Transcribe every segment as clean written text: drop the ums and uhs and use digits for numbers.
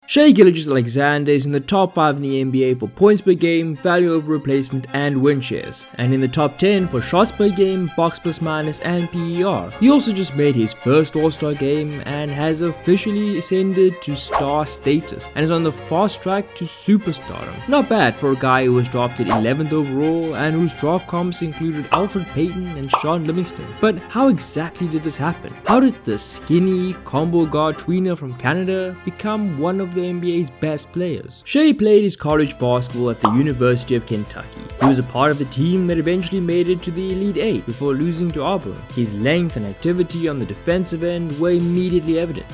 Shai Gilegous-Alexander is in the top 5 in the NBA for points per game, value over replacement, and win shares, and in the top 10 for shots per game, box plus minus, and PER. He also just made his first All-Star game and has officially ascended to star status and is on the fast track to superstardom. Not bad for a guy who was drafted 11th overall and whose draft comps included Alfred Payton and Sean Livingston. But how exactly did this happen? How did the skinny combo guard tweener from Canada become one of the NBA's best players? Shai played his college basketball at the University of Kentucky. He was a part of the team that eventually made it to the Elite Eight before losing to Auburn. His length and activity on the defensive end were immediately evident.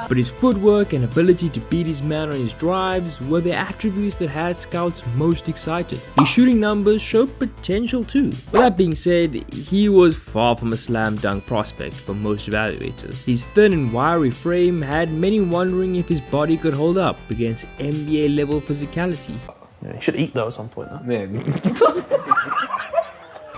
But his footwork and ability to beat his man on his drives were the attributes that had scouts most excited. His shooting numbers showed potential too. With that being said, he was far from a slam dunk prospect for most evaluators. His thin and wiry frame had many wondering if his body could hold up against NBA level physicality. Yeah, you should eat though at some point, huh?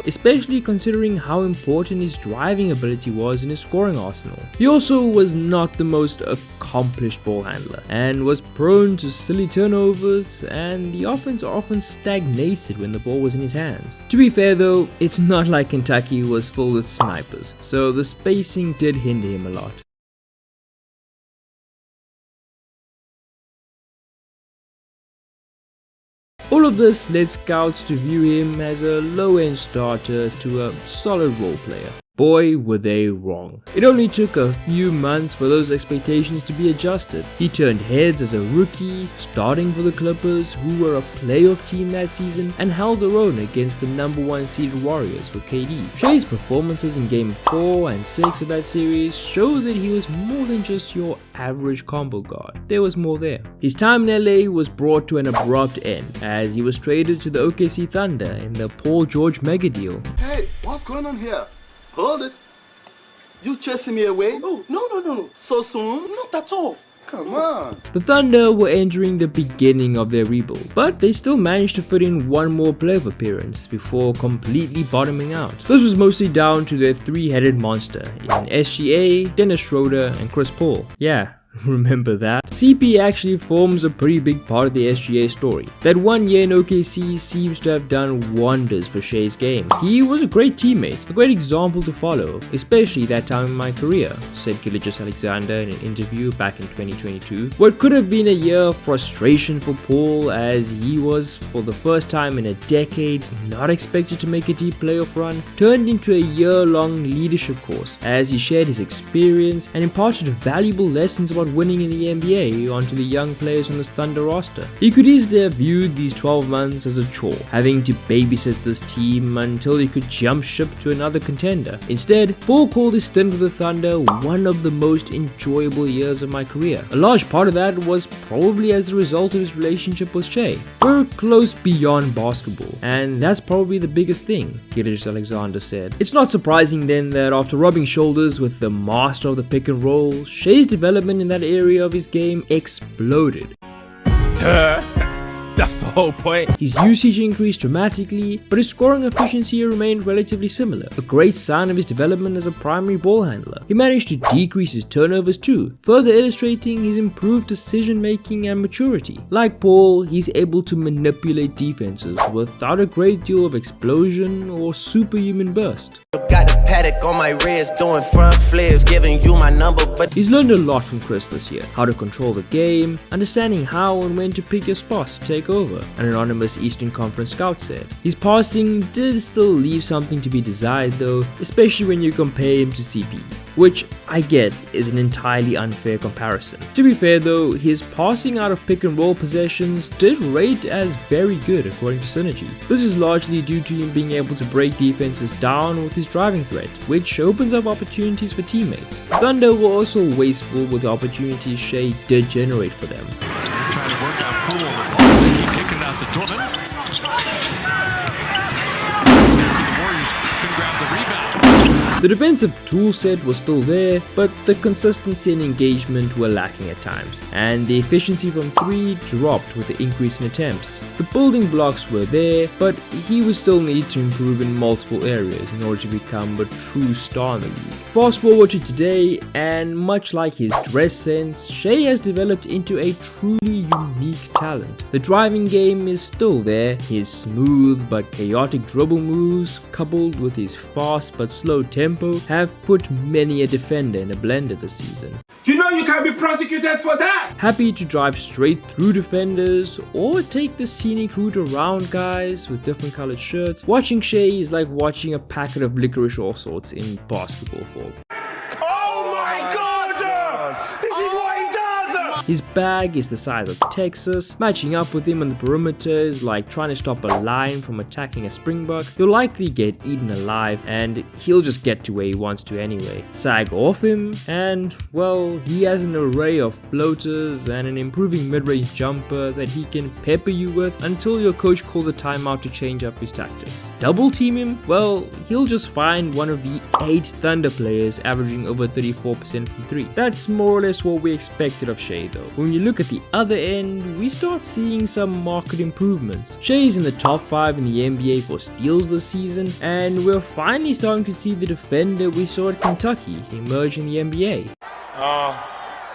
Especially considering how important his driving ability was in his scoring arsenal. He also was not the most accomplished ball handler and was prone to silly turnovers, and the offense often stagnated when the ball was in his hands. To be fair though, it's not like Kentucky was full of snipers, so the spacing did hinder him a lot. All of this led scouts to view him as a low-end starter to a solid role player. Boy, were they wrong. It only took a few months for those expectations to be adjusted. He turned heads as a rookie, starting for the Clippers, who were a playoff team that season, and held their own against the #1 seeded Warriors with KD. Shai's performances in Game 4 and 6 of that series show that he was more than just your average combo guard. There was more there. His time in LA was brought to an abrupt end, as he was traded to the OKC Thunder in the Paul George mega deal. Hey, what's going on here? Hold it. You chasing me away? Oh, no. So soon? Not at all. Come on. The Thunder were entering the beginning of their rebuild, but they still managed to fit in one more playoff appearance before completely bottoming out. This was mostly down to their three-headed monster in SGA, Dennis Schroeder, and Chris Paul. Yeah. Remember that? CP actually forms a pretty big part of the SGA story. That 1 year in OKC seems to have done wonders for Shai's game. He was a great teammate, a great example to follow, especially that time in my career, said Gilegous-Alexander in an interview back in 2022. What could have been a year of frustration for Paul, as he was, for the first time in a decade, not expected to make a deep playoff run, turned into a year-long leadership course, as he shared his experience and imparted valuable lessons about winning in the NBA onto the young players on this Thunder roster. He could easily have viewed these 12 months as a chore, having to babysit this team until he could jump ship to another contender. Instead, Paul called his stint with the Thunder one of the most enjoyable years of my career. A large part of that was probably as a result of his relationship with Shai. We're close beyond basketball, and that's probably the biggest thing, Gilegous-Alexander said. It's not surprising then that after rubbing shoulders with the master of the pick and roll, Shai's development in that area of his game exploded. That's the whole point. His usage increased dramatically, but his scoring efficiency remained relatively similar, a great sign of his development as a primary ball handler. He managed to decrease his turnovers too, further illustrating his improved decision making and maturity. Like Paul, he's able to manipulate defenses without a great deal of explosion or superhuman burst. Got a paddock on my wrist, doing front flips, giving you my number, but he's learned a lot from Chris this year. How to control the game, understanding how and when to pick your spots to take over, an anonymous Eastern Conference scout said. His passing did still leave something to be desired though, especially when you compare him to CP, which I get is an entirely unfair comparison. To be fair though, his passing out of pick and roll possessions did rate as very good according to Synergy. This is largely due to him being able to break defenses down with his driving threat, which opens up opportunities for teammates. Thunder were also wasteful with the opportunities Shai did generate for them. Trying to work out Poole on the pass, they keep kicking it out to Dorman. The Warriors can grab the rebound. The defensive toolset was still there, but the consistency and engagement were lacking at times, and the efficiency from 3 dropped with the increase in attempts. The building blocks were there, but he would still need to improve in multiple areas in order to become a true star in the league. Fast forward to today, and much like his dress sense, Shai has developed into a truly unique talent. The driving game is still there, his smooth but chaotic dribble moves, coupled with his fast but slow tempo, have put many a defender in a blender this season. You know you can be prosecuted for that! Happy to drive straight through defenders or take the scenic route around guys with different colored shirts, watching Shai is like watching a packet of licorice all sorts in basketball form. Oh my god! This is what he does! His bag is the size of Texas. Matching up with him on the perimeter is like trying to stop a lion from attacking a springbok. He'll likely get eaten alive, and he'll just get to where he wants to anyway. Sag off him, and well, he has an array of floaters and an improving mid-range jumper that he can pepper you with until your coach calls a timeout to change up his tactics. Double team him? Well, he'll just find one of the 8 Thunder players averaging over 34% from 3. That's more or less what we expected of Shai though. When you look at the other end, we start seeing some market improvements. Shai is in the top 5 in the NBA for steals this season, and we're finally starting to see the defender we saw at Kentucky emerge in the NBA.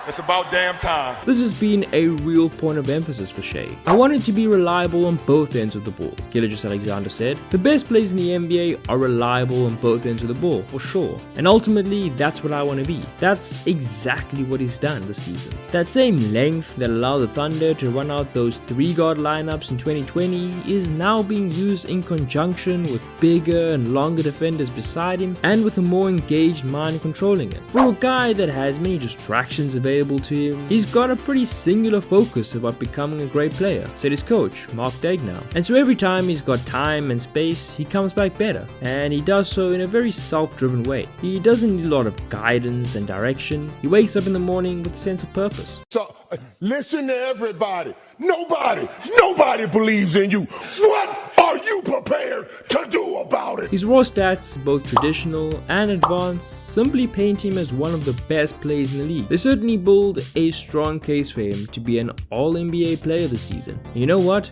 It's about damn time. This has been a real point of emphasis for Shai. I wanted to be reliable on both ends of the ball, Gilegous-Alexander said. The best players in the NBA are reliable on both ends of the ball, for sure. And ultimately, that's what I want to be. That's exactly what he's done this season. That same length that allowed the Thunder to run out those 3-guard lineups in 2020 is now being used in conjunction with bigger and longer defenders beside him, and with a more engaged mind controlling it. For a guy that has many distractions available to him, he's got a pretty singular focus about becoming a great player, said his coach, Mark Daigneault. And so every time he's got time and space, he comes back better, and he does so in a very self-driven way. He doesn't need a lot of guidance and direction. He wakes up in the morning with a sense of purpose. So, listen to everybody. Nobody believes in you. What are you prepared to do about it? His raw stats, both traditional and advanced, simply paint him as one of the best players in the league. They certainly build a strong case for him to be an All-NBA player this season. And you know what?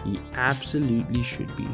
He absolutely should be.